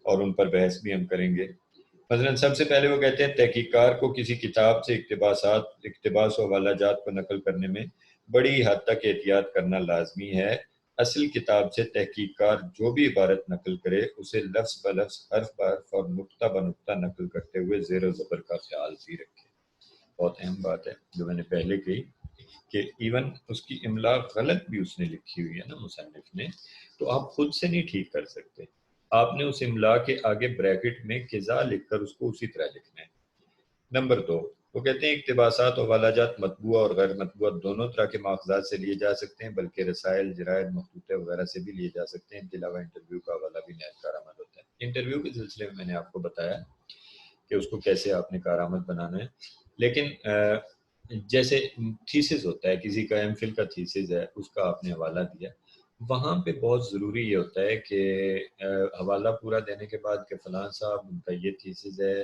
اور ان پر بحث بھی ہم کریں گے. مثلا سب سے پہلے وہ کہتے ہیں تحقیقار کو کسی کتاب سے اقتباس و حوالہ جات کو نقل کرنے میں بڑی حد تک احتیاط کرنا لازمی ہے. اصل کتاب سے تحقیقار جو بھی عبارت نقل کرے اسے لفظ بلفظ، حرف بحرف اور نقطہ بنقطہ نقل کرتے ہوئے زیر و زبر کا خیال بھی رکھے. بہت اہم بات ہے جو میں نے پہلے کہی کہ ایون اس کی املا غلط بھی اس نے لکھی ہوئی ہے نا مصنف نے، تو آپ خود سے نہیں ٹھیک کر سکتے، آپ نے اس املا کے آگے بریکٹ میں قضا لکھ کر اس کو اسی طرح لکھنا ہے. نمبر 2، وہ کہتے ہیں اقتباسات و حوالہ جات مطبوع اور غیر مطبوع دونوں طرح کے ماخذات سے لیے جا سکتے ہیں، بلکہ رسائل، جرائد، مخطوطے وغیرہ سے بھی لیے جا سکتے ہیں. ان کے علاوہ انٹرویو کا حوالہ بھی نہایت کارآمد ہوتا ہے. انٹرویو کے سلسلے میں نے آپ کو بتایا کہ اس کو کیسے آپ نے کارآمد بنانا ہے. لیکن جیسے تھیسس ہوتا ہے، کسی کا ایم فل کا تھیسس ہے، اس کا آپ نے حوالہ دیا، وہاں پہ بہت ضروری یہ ہوتا ہے کہ حوالہ پورا دینے کے بعد کہ فلاں صاحب ان کا یہ تھیسس ہے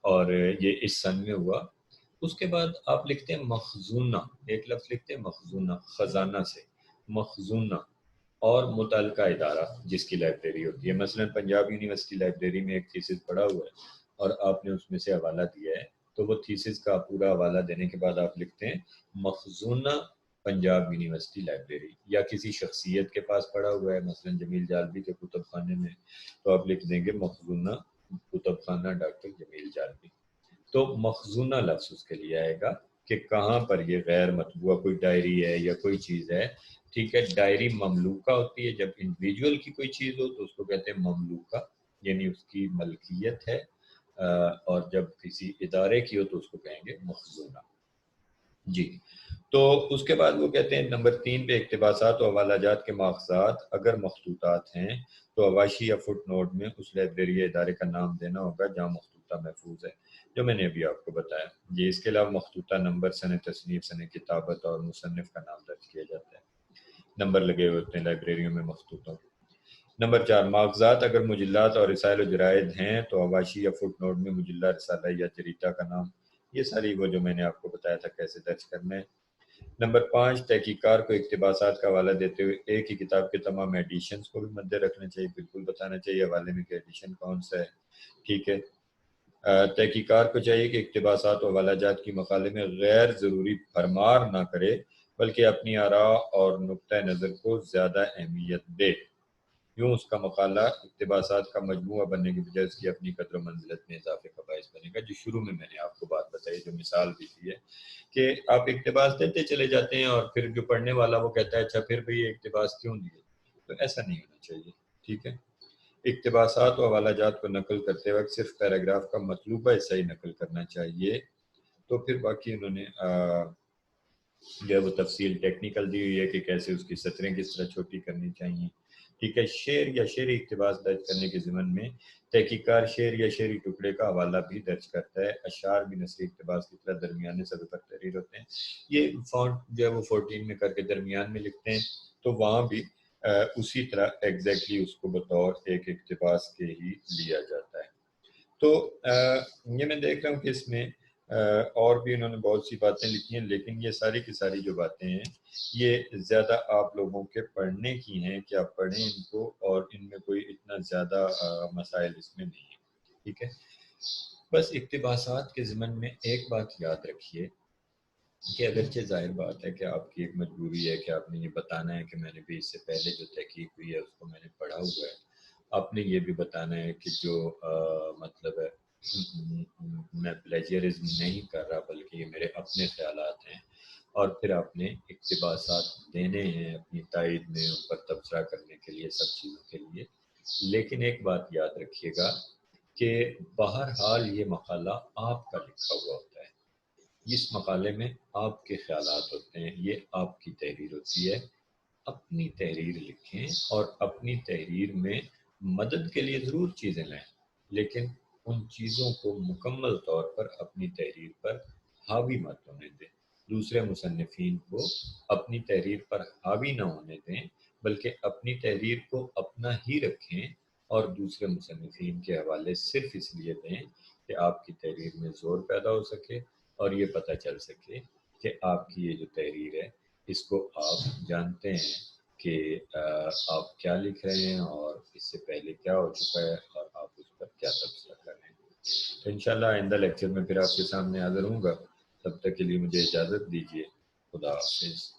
اور یہ اس سن میں ہوا، اس کے بعد آپ لکھتے ہیں مخزونہ، ایک لفظ لکھتے ہیں مخزونہ، خزانہ سے مخزونہ، اور متعلقہ ادارہ جس کی لائبریری ہوتی ہے. مثلا پنجاب یونیورسٹی لائبریری میں ایک تھیسس پڑا ہوا ہے اور آپ نے اس میں سے حوالہ دیا ہے، تو وہ تھیسس کا پورا حوالہ دینے کے بعد آپ لکھتے ہیں مخزونہ پنجاب یونیورسٹی لائبریری. یا کسی شخصیت کے پاس پڑا ہوا ہے، مثلا جمیل جالبی کے کتب خانے میں، تو آپ لکھ دیں گے مخزونہ کتب خانہ ڈاکٹر جمیل جالبی. تو مخزونہ لفظ اس کے لیے آئے گا کہ کہاں پر یہ غیر مطبوعہ کوئی ڈائری ہے یا کوئی چیز ہے. ٹھیک ہے، ڈائری مملوکہ ہوتی ہے، جب انڈیویجول کی کوئی چیز ہو تو اس کو کہتے ہیں مملوکہ، یعنی اس کی ملکیت ہے، اور جب کسی ادارے کی ہو تو اس کو کہیں گے مخزونہ. جی، تو اس کے بعد وہ کہتے ہیں نمبر 3 پہ اقتباسات و حوالہ جات کے ماخذات اگر مخطوطات ہیں تو حواشی یا فٹ نوٹ میں اس لائبریری یا ادارے کا نام دینا ہوگا جہاں مخطوطہ محفوظ ہے، جو میں نے ابھی آپ کو بتایا. یہ اس کے علاوہ مخطوطہ نمبر، سن تصنیف، سن کتابت اور مصنف کا نام درج کیا جاتا ہے. نمبر لگے ہوئے ہوتے ہیں لائبریریوں میں مخطوطوں. نمبر 4، ماخذات اگر مجلات اور رسائل و جرائد ہیں تو حواشی یا فٹ نوٹ میں مجلہ، رسالہ یا جریدہ کا نام. یہ ساری وہ جو میں نے آپ کو بتایا تھا کیسے درج کرنا ہے. نمبر 5، تحقیقار کو اقتباسات کا حوالہ دیتے ہوئے ایک ہی کتاب کے تمام ایڈیشنز کو بھی مد رکھنا چاہیے، بالکل بتانا چاہیے حوالے میں کہ ایڈیشن کون سا ہے. ٹھیک ہے، تحقیقار کو چاہیے کہ اقتباسات و حوالہ جات کی مقالے میں غیر ضروری بھرمار نہ کرے، بلکہ اپنی آراء اور نقطہ نظر کو زیادہ اہمیت دے. یوں اس کا مقالہ اقتباسات کا مجموعہ بننے کی بجائے اس کی اپنی قدر و منزلت میں اضافے کا باعث بنے گا. جو شروع میں نے آپ کو بات بتائی، جو مثال بھی دی ہے کہ آپ اقتباس دیتے چلے جاتے ہیں اور پھر جو پڑھنے والا وہ کہتا ہے اچھا پھر بھی یہ اقتباس کیوں دیے، تو ایسا نہیں ہونا چاہیے. ٹھیک ہے، اقتباسات و حوالہ جات کو نقل کرتے وقت صرف پیراگراف کا مطلوبہ حصہ ہی نقل کرنا چاہیے. تو پھر باقی انہوں نے جو ہے وہ تفصیل ٹیکنیکل دی ہوئی ہے کہ کیسے اس کی سطریں کس طرح چھوٹی کرنی چاہیے. ٹھیک ہے، شعر یا شعری اقتباس درج کرنے کے ضمن میں تحقیقار شعر یا شعری ٹکڑے کا حوالہ بھی درج کرتا ہے. اشعار بھی نثری اقتباس کی طرح درمیانے صفحے پر تحریر ہوتے ہیں. یہ فونٹ جو ہے وہ 14 میں کر کے درمیان میں لکھتے ہیں، تو وہاں بھی اسی طرح ایگزیکٹلی اس کو بطور ایک اقتباس کے ہی لیا جاتا ہے۔ تو یہ میں دیکھ رہا ہوں کہ اس میں اور بھی انہوں نے بہت سی باتیں لکھی ہیں، لیکن یہ ساری کی ساری جو باتیں ہیں یہ زیادہ آپ لوگوں کے پڑھنے کی ہیں کہ آپ پڑھیں ان کو، اور ان میں کوئی اتنا زیادہ مسائل اس میں نہیں ہیں، ٹھیک ہے۔ بس اقتباسات کے ضمن میں ایک بات یاد رکھیے کہ اگرچہ ظاہر بات ہے کہ آپ کی ایک مجبوری ہے کہ آپ نے یہ بتانا ہے کہ میں نے بھی اس سے پہلے جو تحقیق ہوئی ہے اس کو میں نے پڑھا ہوا ہے، آپ نے یہ بھی بتانا ہے کہ جو مطلب ہے میں پلیجرزم نہیں کر رہا بلکہ یہ میرے اپنے خیالات ہیں، اور پھر آپ نے اقتباسات دینے ہیں اپنی تائید میں، ان پر تبصرہ کرنے کے لیے، سب چیزوں کے لیے۔ لیکن ایک بات یاد رکھیے گا کہ بہرحال یہ مقالہ آپ کا لکھا ہوا ہوتا ہے، اس مقالے میں آپ کے خیالات ہوتے ہیں، یہ آپ کی تحریر ہوتی ہے۔ اپنی تحریر لکھیں اور اپنی تحریر میں مدد کے لیے ضرور چیزیں لیں، لیکن ان چیزوں کو مکمل طور پر اپنی تحریر پر حاوی مت ہونے دیں، دوسرے مصنفین کو اپنی تحریر پر حاوی نہ ہونے دیں، بلکہ اپنی تحریر کو اپنا ہی رکھیں اور دوسرے مصنفین کے حوالے صرف اس لیے دیں کہ آپ کی تحریر میں زور پیدا ہو سکے اور یہ پتہ چل سکے کہ آپ کی یہ جو تحریر ہے اس کو آپ جانتے ہیں کہ آپ کیا لکھ رہے ہیں اور اس سے پہلے کیا ہو چکا ہے اور آپ اس پر کیا تبصرہ کر رہے ہیں۔ تو انشاءاللہ آئندہ لیکچر میں پھر آپ کے سامنے حاضر ہوں گا، تب تک کے لیے مجھے اجازت دیجیے، خدا حافظ۔